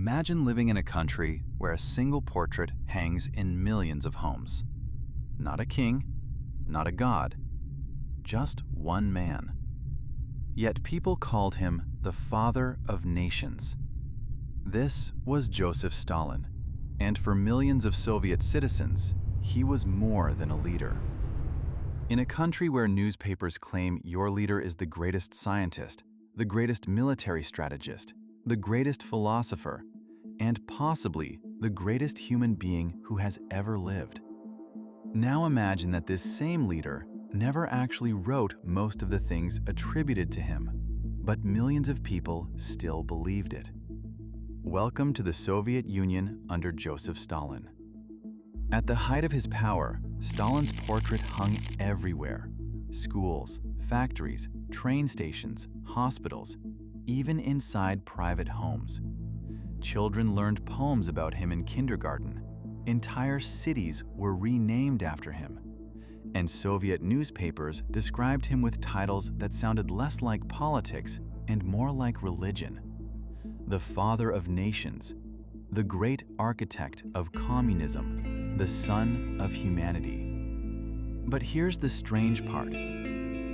Imagine living in a country where a single portrait hangs in millions of homes. Not a king, not a god, just one man. Yet people called him the father of nations. This was Joseph Stalin, and for millions of Soviet citizens, he was more than a leader. In a country where newspapers claim your leader is the greatest scientist, the greatest military strategist, the greatest philosopher, and possibly the greatest human being who has ever lived. Now imagine that this same leader never actually wrote most of the things attributed to him, but millions of people still believed it. Welcome to the Soviet Union under Joseph Stalin. At the height of his power, Stalin's portrait hung everywhere: schools, factories, train stations, hospitals, even inside private homes. Children learned poems about him in kindergarten. Entire cities were renamed after him. And Soviet newspapers described him with titles that sounded less like politics and more like religion. The father of nations, the great architect of communism, the son of humanity. But here's the strange part.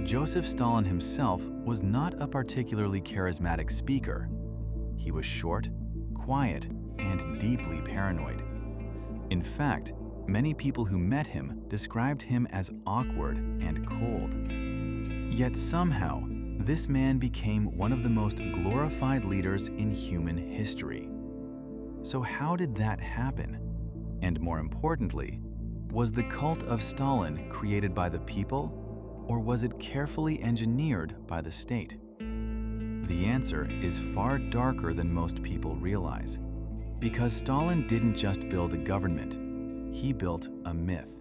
Joseph Stalin himself was not a particularly charismatic speaker. He was short, quiet, and deeply paranoid. In fact, many people who met him described him as awkward and cold. Yet somehow, this man became one of the most glorified leaders in human history. So how did that happen? And more importantly, was the cult of Stalin created by the people, or was it carefully engineered by the state? The answer is far darker than most people realize. Because Stalin didn't just build a government, he built a myth.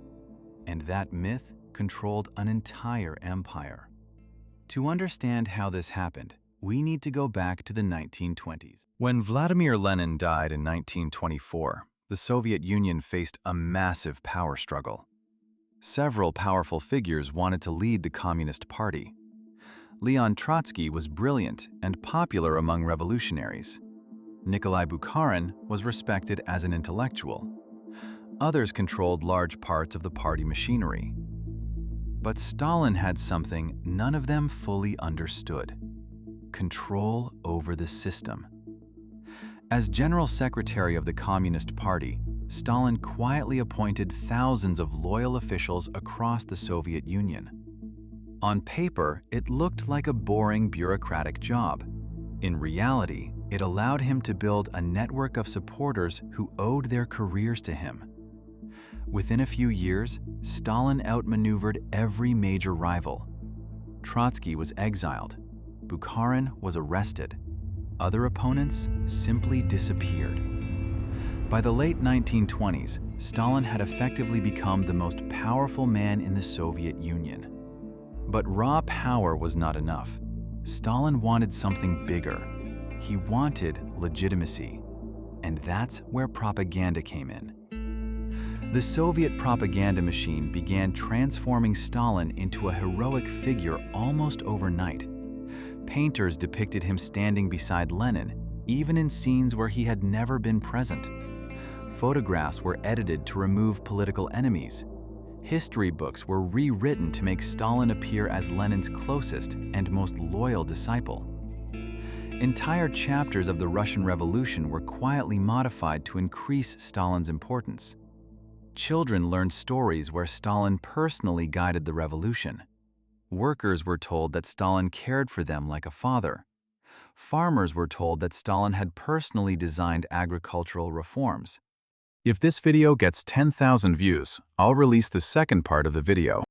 And that myth controlled an entire empire. To understand how this happened, we need to go back to the 1920s. When Vladimir Lenin died in 1924, the Soviet Union faced a massive power struggle. Several powerful figures wanted to lead the Communist Party. Leon Trotsky was brilliant and popular among revolutionaries. Nikolai Bukharin was respected as an intellectual. Others controlled large parts of the party machinery. But Stalin had something none of them fully understood: control over the system. As General Secretary of the Communist Party, Stalin quietly appointed thousands of loyal officials across the Soviet Union. On paper, it looked like a boring bureaucratic job. In reality, it allowed him to build a network of supporters who owed their careers to him. Within a few years, Stalin outmaneuvered every major rival. Trotsky was exiled. Bukharin was arrested. Other opponents simply disappeared. By the late 1920s, Stalin had effectively become the most powerful man in the Soviet Union. But raw power was not enough. Stalin wanted something bigger. He wanted legitimacy. And that's where propaganda came in. The Soviet propaganda machine began transforming Stalin into a heroic figure almost overnight. Painters depicted him standing beside Lenin, even in scenes where he had never been present. Photographs were edited to remove political enemies. History books were rewritten to make Stalin appear as Lenin's closest and most loyal disciple. Entire chapters of the Russian Revolution were quietly modified to increase Stalin's importance. Children learned stories where Stalin personally guided the revolution. Workers were told that Stalin cared for them like a father. Farmers were told that Stalin had personally designed agricultural reforms. If this video gets 10,000 views, I'll release the second part of the video.